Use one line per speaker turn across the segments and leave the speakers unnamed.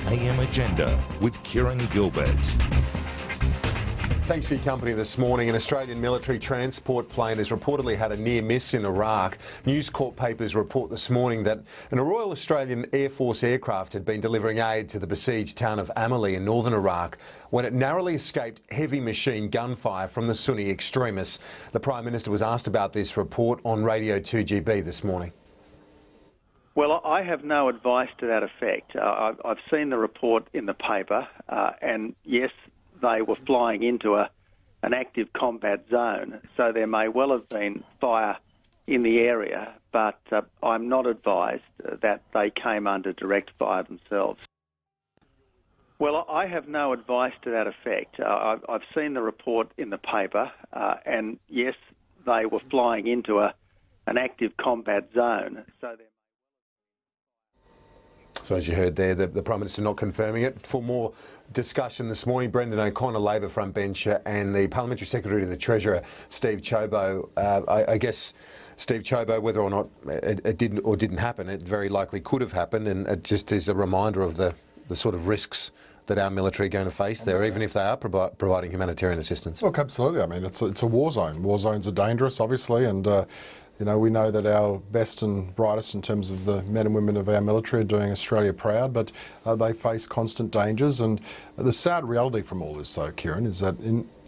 AM Agenda with Kieran Gilbert.
Thanks for your company this morning. An Australian military transport plane has reportedly had a near miss in Iraq. News Corp papers report this morning that a Royal Australian Air Force aircraft had been delivering aid to the besieged town of Amelie in northern Iraq when it narrowly escaped heavy machine gunfire from the Sunni extremists. The Prime Minister was asked about this report on Radio 2GB this morning.
Well, I have no advice to that effect. I've seen the report in the paper, and yes, they were flying into an active combat zone, so there may well have been fire in the area, but I'm not advised that they came under direct fire themselves. Well, I have no advice to that effect. I've seen the report in the paper, and yes, they were flying into an active combat zone, so there.
So as you heard there, the Prime Minister not confirming it. For more discussion this morning, Brendan O'Connor, Labor frontbencher, and the Parliamentary Secretary to the Treasurer, Steve Ciobo. I guess, Steve Ciobo, whether or not it didn't or didn't happen, it very likely could have happened, and it just is a reminder of the sort of risks that our military are going to face there, even if they are providing humanitarian assistance.
Look, absolutely. I mean, it's a war zone. War zones are dangerous, obviously, and you know, we know that our best and brightest in terms of the men and women of our military are doing Australia proud, but they face constant dangers. And the sad reality from all this, though, Kieran, is that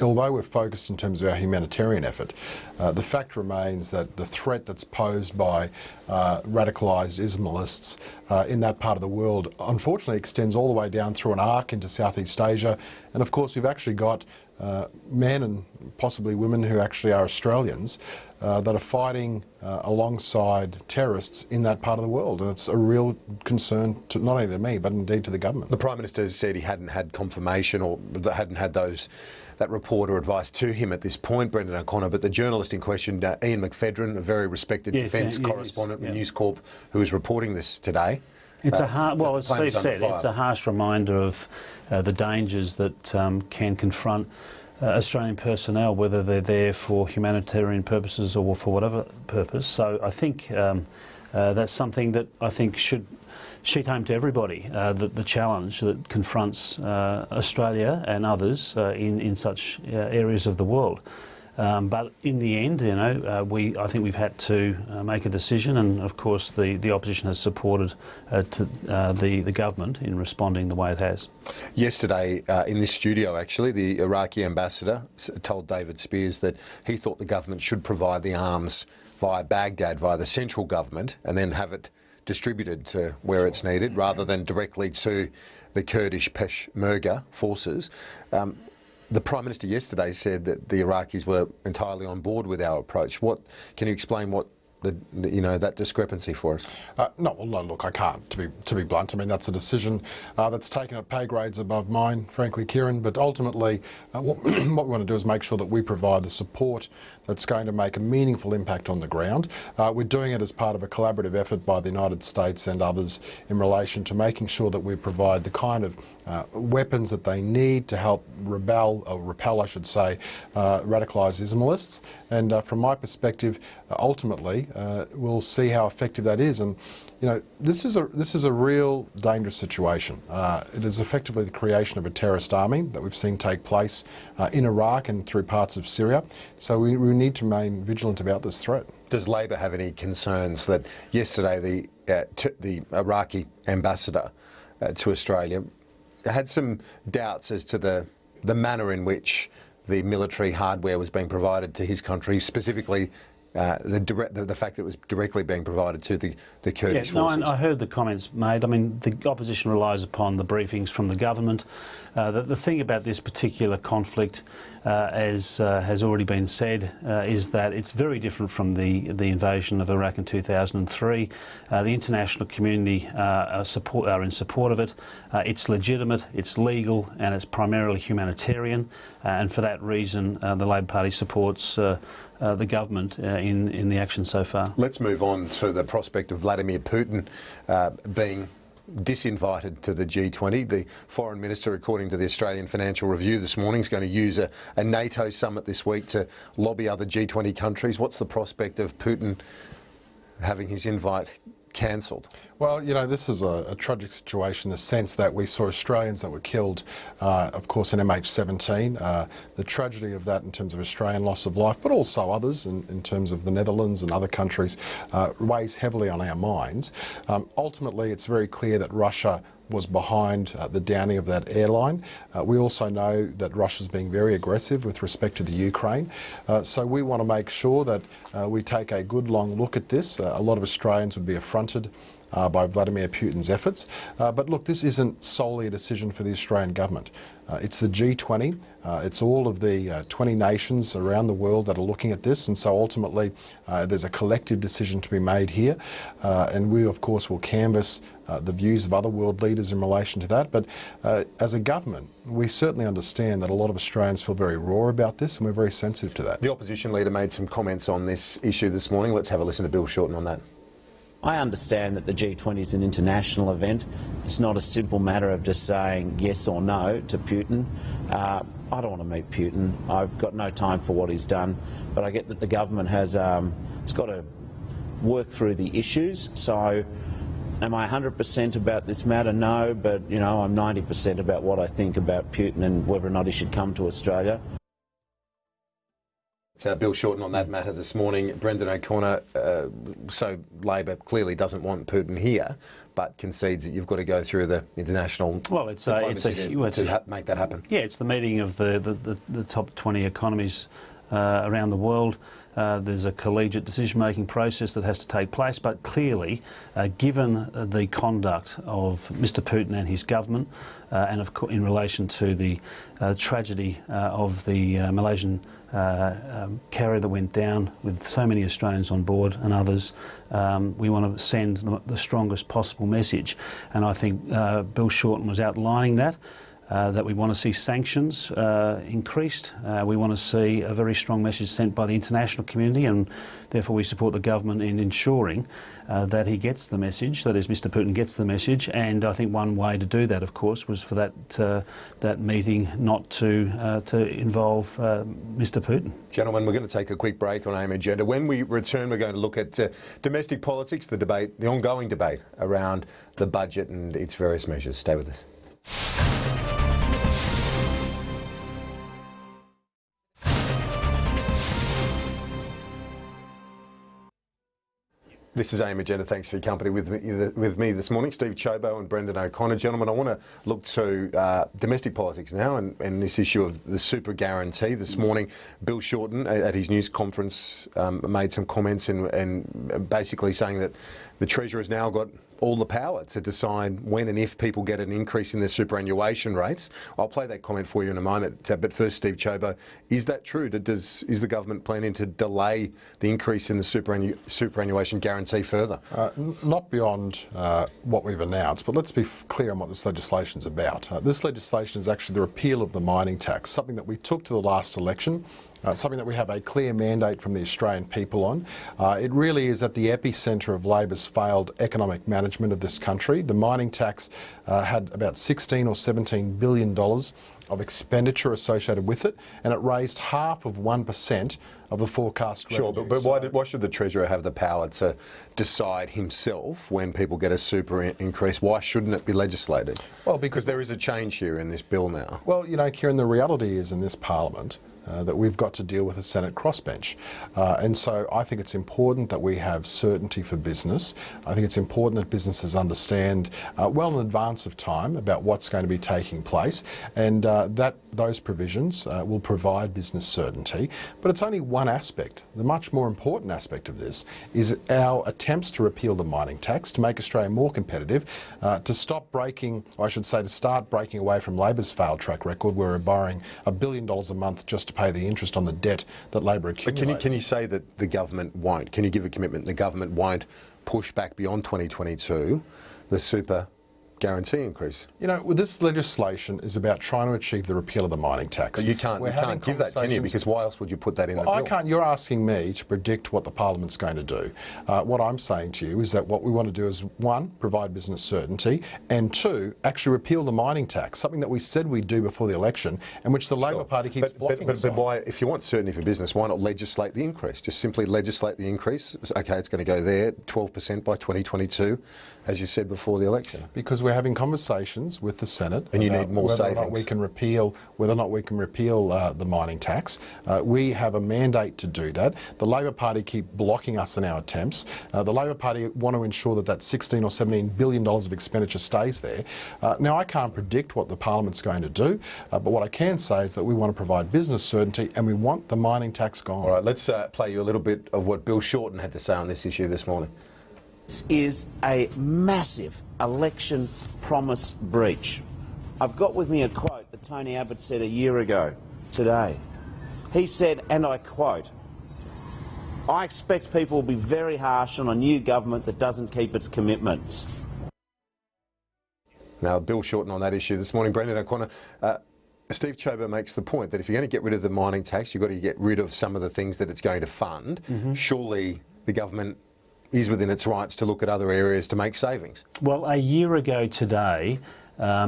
although we're focused in terms of our humanitarian effort, the fact remains that the threat that's posed by radicalised Islamists in that part of the world unfortunately extends all the way down through an arc into Southeast Asia. And of course, we've actually got men and possibly women who actually are Australians that are fighting alongside terrorists in that part of the world, and it's a real concern to not only to me but indeed to the government.
The Prime Minister said he hadn't had confirmation or hadn't had that report or advice to him at this point, Brendan O'Connor, but the journalist in question, Ian McPhedran, a very respected defence correspondent with News Corp, who is reporting this today.
It's well, as Steve said, it's a harsh reminder of the dangers that can confront Australian personnel, whether they're there for humanitarian purposes or for whatever purpose. So I think that's something that I think should sheet home to everybody, the challenge that confronts Australia and others in such areas of the world. But in the end, you know, I think we've had to make a decision, and of course the opposition has supported the government in responding the way it has. Yesterday,
in this studio, actually, the Iraqi ambassador told David Spears that he thought the government should provide the arms via Baghdad, via the central government, and then have it distributed to where it's needed, rather than directly to the Kurdish Peshmerga forces. The Prime Minister yesterday said that the Iraqis were entirely on board with our approach. Can you explain what that discrepancy for us?
No, look, I can't, to be blunt. I mean, that's a decision that's taken at pay grades above mine, frankly, Kieran. But ultimately, what we want to do is make sure that we provide the support that's going to make a meaningful impact on the ground. We're doing it as part of a collaborative effort by the United States and others in relation to making sure that we provide the kind of weapons that they need to help repel, I should say, radicalised Islamists. And from my perspective, ultimately, we'll see how effective that is. And you know, this is a real dangerous situation. It is effectively the creation of a terrorist army that we've seen take place in Iraq and through parts of Syria. So we need to remain vigilant about this threat.
Does Labor have any concerns that yesterday the Iraqi ambassador to Australia had some doubts as to the manner in which the military hardware was being provided to his country, specifically the fact that it was directly being provided to the Kurdish forces?
I heard the comments made. I mean, the opposition relies upon the briefings from the government. The thing about this particular conflict, as has already been said, is that it's very different from the invasion of Iraq in 2003. The international community are in support of it. It's legitimate, it's legal, and it's primarily humanitarian. And for that reason, the Labor Party supports the government in the action so far.
Let's move on to the prospect of Vladimir Putin being disinvited to the G20. The Foreign Minister, according to the Australian Financial Review this morning, is going to use a NATO summit this week to lobby other G20 countries. What's the prospect of Putin having his invite cancelled?
Well, you know, this is a tragic situation in the sense that we saw Australians that were killed, of course, in MH17. The tragedy of that in terms of Australian loss of life, but also others in terms of the Netherlands and other countries, weighs heavily on our minds. Ultimately, it's very clear that Russia was behind the downing of that airline. We also know that Russia's being very aggressive with respect to the Ukraine. So we want to make sure that we take a good long look at this. A lot of Australians would be affronted by Vladimir Putin's efforts. But look, this isn't solely a decision for the Australian government. It's the G20, it's all of the 20 nations around the world that are looking at this, and so ultimately there's a collective decision to be made here, and we of course will canvass the views of other world leaders in relation to that. But as a government, we certainly understand that a lot of Australians feel very raw about this, and we're very sensitive to that.
The opposition leader made some comments on this issue this morning. Let's have a listen to Bill Shorten on that.
I understand that the G20 is an international event. It's not a simple matter of just saying yes or no to Putin. I don't want to meet Putin. I've got no time for what he's done. But I get that the government has it's got to work through the issues. So am I 100% about this matter? No, but you know, I'm 90% about what I think about Putin and whether or not he should come to Australia.
Bill Shorten on that matter this morning. Brendan O'Connor, so Labor clearly doesn't want Putin here, but concedes that you've got to go through the international diplomacy to make that happen.
Yeah, it's the meeting of the top 20 economies around the world. There's a collegiate decision-making process that has to take place, but clearly, given the conduct of Mr Putin and his government, and of course in relation to the tragedy of the Malaysian carrier that went down with so many Australians on board and others, we want to send the strongest possible message. And I think Bill Shorten was outlining that we want to see sanctions increased. We want to see a very strong message sent by the international community, and therefore we support the government in ensuring that he gets the message, that is, Mr Putin gets the message. And I think one way to do that, of course, was for that meeting not to involve Mr Putin.
Gentlemen, we're going to take a quick break on AM Agenda. When we return, we're going to look at domestic politics, the ongoing debate around the budget and its various measures. Stay with us. This is AM Agenda. Thanks for your company with me this morning. Steve Ciobo and Brendan O'Connor. Gentlemen, I want to look to domestic politics now and this issue of the Superguarantee. This morning, Bill Shorten at his news conference made some comments and basically saying that the Treasurer has now got all the power to decide when and if people get an increase in their superannuation rates. I'll play that comment for you in a moment. But first, Steve Ciobo, is that true? Is the government planning to delay the increase in the superannuation guarantee further?
Not beyond what we've announced, but let's be clear on what this legislation is about. This legislation is actually the repeal of the mining tax, something that we took to the last election. Something that we have a clear mandate from the Australian people on. It really is at the epicentre of Labor's failed economic management of this country. The mining tax had about $16 or $17 billion of expenditure associated with it, and it raised 0.5% of the forecast revenue.
Sure, but why should the Treasurer have the power to decide himself when people get a super increase? Why shouldn't it be legislated? Well, because there is a change here in this bill now.
Well, you know, Kieran, the reality is in this Parliament that we've got to deal with a Senate crossbench. And so I think it's important that we have certainty for business. I think it's important that businesses understand well in advance of time about what's going to be taking place, and that those provisions will provide business certainty. But it's only one aspect. The much more important aspect of this is our attempts to repeal the mining tax, to make Australia more competitive, to stop breaking, or I should say to start breaking away from Labor's failed track record, where we're borrowing $1 billion a month just to pay the interest on the debt that Labor accumulated.
But can you say that the government won't? Can you give a commitment the government won't push back beyond 2022 the super Superguarantee increase.
You know, well, this legislation is about trying to achieve the repeal of the mining tax.
But you can't give that, can you? Because why else would you put that in the bill?
I can't. You're asking me to predict what the Parliament's going to do. What I'm saying to you is that what we want to do is, one, provide business certainty, and two, actually repeal the mining tax, something that we said we'd do before the election, and which the Labor Party keeps blocking us on.
But why, if you want certainty for business, why not legislate the increase? Just simply legislate the increase. OK, it's going to go there, 12% by 2022, as you said before the election.
Because we're having conversations with the Senate,
and you need more
whether
savings.
Or not we can repeal, whether or not we can repeal the mining tax. We have a mandate to do that. The Labor Party keep blocking us in our attempts. The Labor Party want to ensure that that $16 or $17 billion of expenditure stays there. Now, I can't predict what the Parliament's going to do, but what I can say is that we want to provide business certainty and we want the mining tax gone.
All right, let's play you a little bit of what Bill Shorten had to say on this issue this morning.
This is a massive election promise breach. I've got with me a quote that Tony Abbott said a year ago today. He said, and I quote, "I expect people will be very harsh on a new government that doesn't keep its commitments."
Now, Bill Shorten on that issue this morning. Brendan O'Connor, Steve Ciobo makes the point that if you're going to get rid of the mining tax, you've got to get rid of some of the things that it's going to fund. Surely the government is within its rights to look at other areas to make savings.
Well, a year ago today,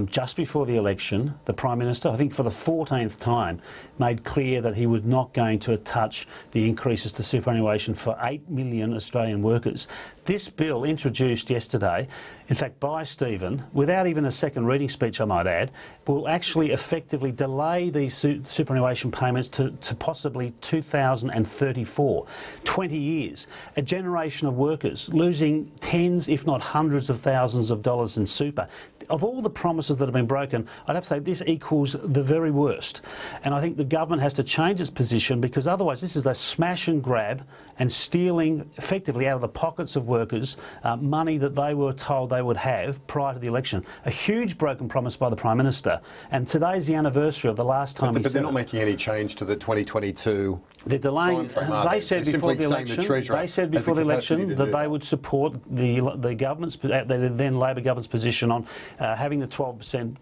just before the election, the Prime Minister, I think for the 14th time, made clear that he was not going to touch the increases to superannuation for 8 million Australian workers. This bill, introduced yesterday, in fact by Stephen, without even a second reading speech I might add, will actually effectively delay these superannuation payments to possibly 2034. 20 years. A generation of workers losing tens, if not hundreds of thousands of dollars in super. Of all the promises that have been broken, I'd have to say this equals the very worst. And I think the government has to change its position, because otherwise this is a smash and grab and stealing effectively out of the pockets of workers money that they were told they would have prior to the election. A huge broken promise by the Prime Minister. And today's the anniversary of the last time
But they're not making any change to the 2022.
They're delaying. They said before the election. They said before the election that they would support the government's, the then Labor government's position on having the 12%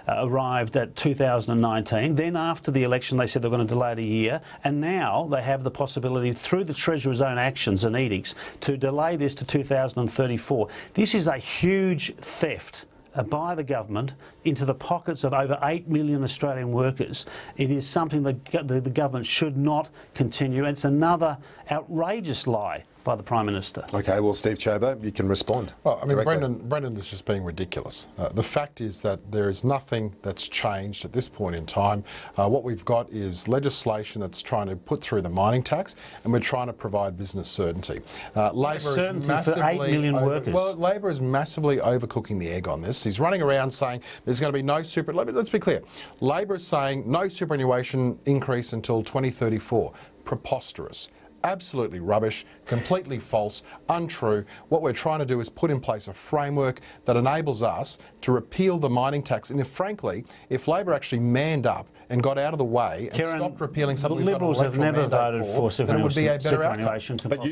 arrived at 2019. Then after the election, they said they're going to delay it a year, and now they have the possibility through the Treasurer's own actions and edicts to delay this to 2034. This is a huge theft by the government into the pockets of over 8 million Australian workers. It is something that the government should not continue. It's another outrageous lie by the Prime Minister.
OK, well, Steve Ciobo, you can respond.
Well, I mean, Brendan is just being ridiculous. The fact is that there is nothing that's changed at this point in time. What we've got is legislation that's trying to put through the mining tax, and we're trying to provide business certainty. Labor is massively for 8 million workers. Well, Labor is massively overcooking the egg on this. He's running around saying there's going to be no super. Let's be clear. Labor is saying no superannuation increase until 2034. Preposterous. Absolutely rubbish, completely false, untrue. What we're trying to do is put in place a framework that enables us to repeal the mining tax. And frankly, if Labor actually manned up and got out of the way and stopped repealing something we've got an electoral mandate
Liberals have never voted for
then it would be a better outcome.
But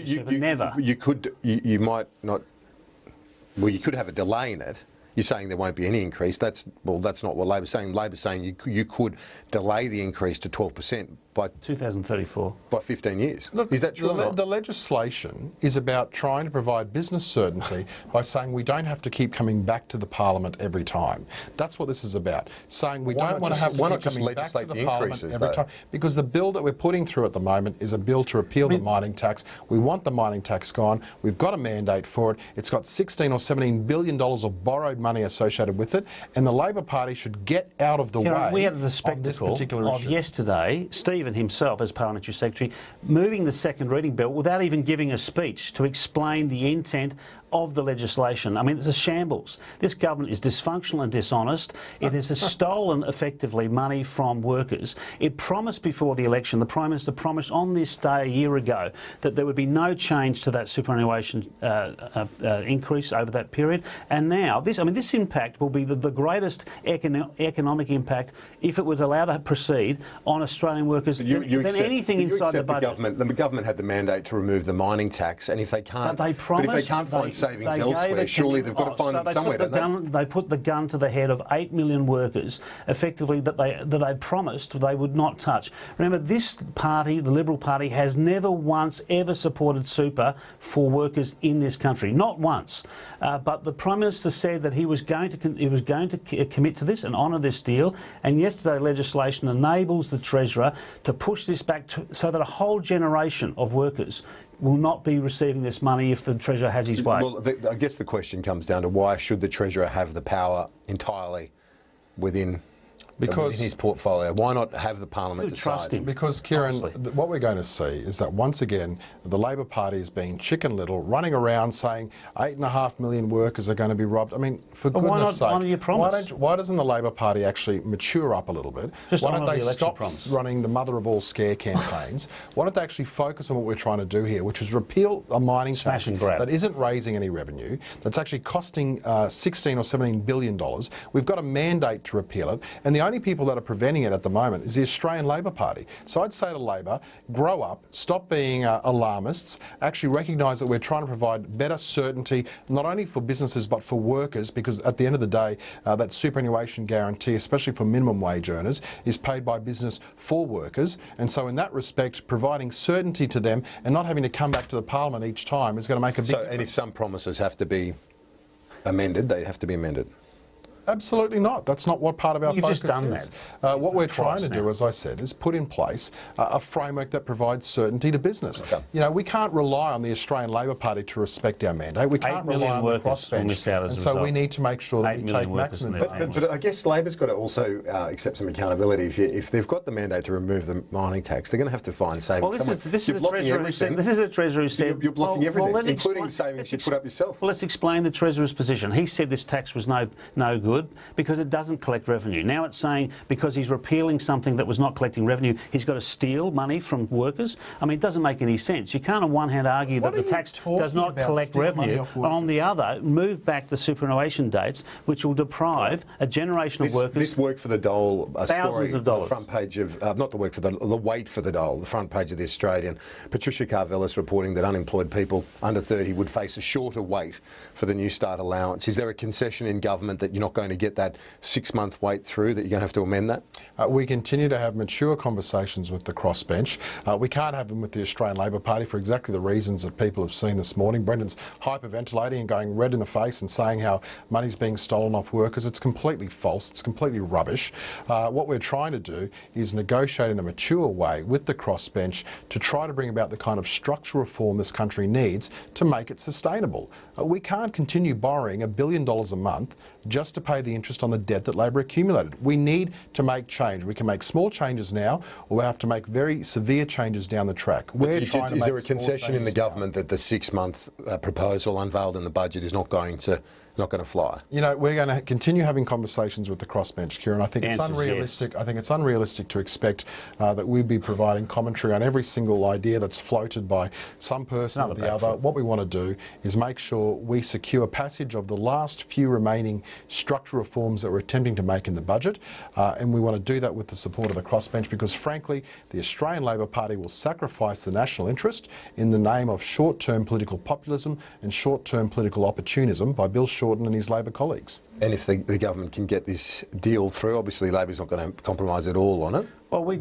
you might not. Well, you could have a delay in it. You're saying there won't be any increase. That's not what Labor's saying. Labor's saying you could delay the increase to 12% by
2034.
By 15 years.
Look,
is that true or not?
The legislation is about trying to provide business certainty by saying we don't have to keep coming back to the Parliament every time. That's what this is about. Saying we don't want to have to keep coming back to the Parliament every time. Because the bill that we're putting through at the moment is a bill to repeal the mining tax. We want the mining tax gone. We've got a mandate for it. It's got $16 or $17 billion of borrowed money associated with it, and the Labor Party should get out of the way.
We had the spectacle of yesterday, Stephen himself as Parliamentary Secretary, moving the second reading bill without even giving a speech to explain the intent of the legislation. I mean, it's a shambles. This government is dysfunctional and dishonest. It has stolen, effectively, money from workers. It promised before the election, the Prime Minister promised on this day a year ago that there would be no change to that superannuation increase over that period. And now, this impact will be the greatest economic impact, if it was allowed to proceed, on Australian workers workers than anything inside the budget.
The government had the mandate to remove the mining tax, and if they can't,
but if they can't
find savings elsewhere, surely they've got to find them somewhere, don't they?
They put the gun to the head of 8 million workers, effectively, that they promised they would not touch. Remember, this party, the Liberal Party, has never once ever supported super for workers in this country, not once. But the Prime Minister said that he was going to commit to this and honour this deal, and yesterday legislation enables the Treasurer to push this back so that a whole generation of workers will not be receiving this money if the Treasurer has his way.
Well, I guess the question comes down to why should the Treasurer have the power entirely within his portfolio? Why not have the Parliament decide?
Trust him.
Because, Kieran, what we're going to see is that once again the Labor Party is being Chicken Little, running around saying 8.5 million workers are going to be robbed. I mean, for goodness sake,
honour your promise?
Why doesn't the Labor Party actually mature up a little bit? Why don't they stop running the mother of all scare campaigns? Why don't they actually focus on what we're trying to do here, which is repeal a mining tax that isn't raising any revenue, that's actually costing $16 or $17 billion. We've got a mandate to repeal it, and the only people that are preventing it at the moment is the Australian Labor Party. So I'd say to Labor, grow up, stop being alarmists, actually recognise that we're trying to provide better certainty, not only for businesses but for workers, because at the end of the day, that superannuation guarantee, especially for minimum wage earners, is paid by business for workers. And so in that respect, providing certainty to them and not having to come back to the Parliament each time is going to make a big difference.
And if some promises have to be amended, they have to be amended.
Absolutely not. That's not what part of our focus is.
You've just done that.
What we're trying to do, as I said, is put in place a framework that provides certainty to business. Okay. You know, we can't rely on the Australian Labor Party to respect our mandate. We can't rely on the crossbench. And so we need to make sure that we take maximum advantage.
But I guess Labor's got to also accept some accountability. If they've got the mandate to remove the mining tax, they're going to have to find savings.
Well, this is the Treasurer who said...
You're blocking everything, including the savings you put up yourself.
Well, let's explain the Treasurer's position. He said this tax was no good because it doesn't collect revenue. Now it's saying because he's repealing something that was not collecting revenue, he's got to steal money from workers. I mean, it doesn't make any sense. You can't on one hand argue that the tax does not collect revenue, and on the other, move back the superannuation dates, which will deprive a generation of workers...
This work for the dole
thousands of dollars.
The front page of... not the work for the wait for the dole, the front page of the Australian. Patricia Carvelis reporting that unemployed people under 30 would face a shorter wait for the New Start allowance. Is there a concession in government that you're not going to get that 6-month wait through, that you're going to have to amend that?
We continue to have mature conversations with the crossbench. We can't have them with the Australian Labor Party for exactly the reasons that people have seen this morning. Brendan's hyperventilating and going red in the face and saying how money's being stolen off workers. It's completely false. It's completely rubbish. What we're trying to do is negotiate in a mature way with the crossbench to try to bring about the kind of structural reform this country needs to make it sustainable. We can't continue borrowing $1 billion a month just to pay the interest on the debt that Labor accumulated. We need to make change. We can make small changes now, or we have to make very severe changes down the track.
Is there a concession in the government that the 6-month proposal unveiled in the budget is not going to fly?
You know, we're going to continue having conversations with the crossbench, Kieran. I think it's unrealistic.
Yes.
I think it's unrealistic to expect that we'd be providing commentary on every single idea that's floated by some person or the other. What we want to do is make sure we secure passage of the last few remaining structural reforms that we're attempting to make in the budget, and we want to do that with the support of the crossbench because, frankly, the Australian Labor Party will sacrifice the national interest in the name of short-term political populism and short-term political opportunism by Bill Shorten and his Labor colleagues.
And if the government can get this deal through, obviously Labor's not going to compromise at all on it.
Well, we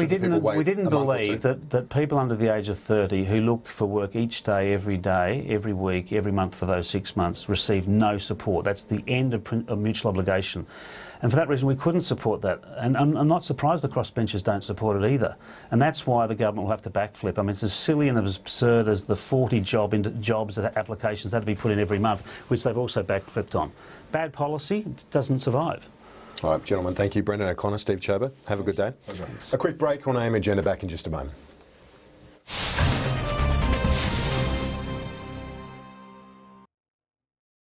didn't believe that people under the age of 30 who look for work each day, every week, every month for those 6 months receive no support. That's the end of mutual obligation. And for that reason, we couldn't support that. And I'm not surprised the crossbenchers don't support it either. And that's why the government will have to backflip. I mean, it's as silly and as absurd as the 40 jobs applications that have to be put in every month, which they've also backflipped on. Bad policy doesn't survive.
All right, gentlemen, thank you. Brendan O'Connor, Steve Ciobo. Have a good day.
Pleasure.
A quick break on AM Agenda, back in just a moment.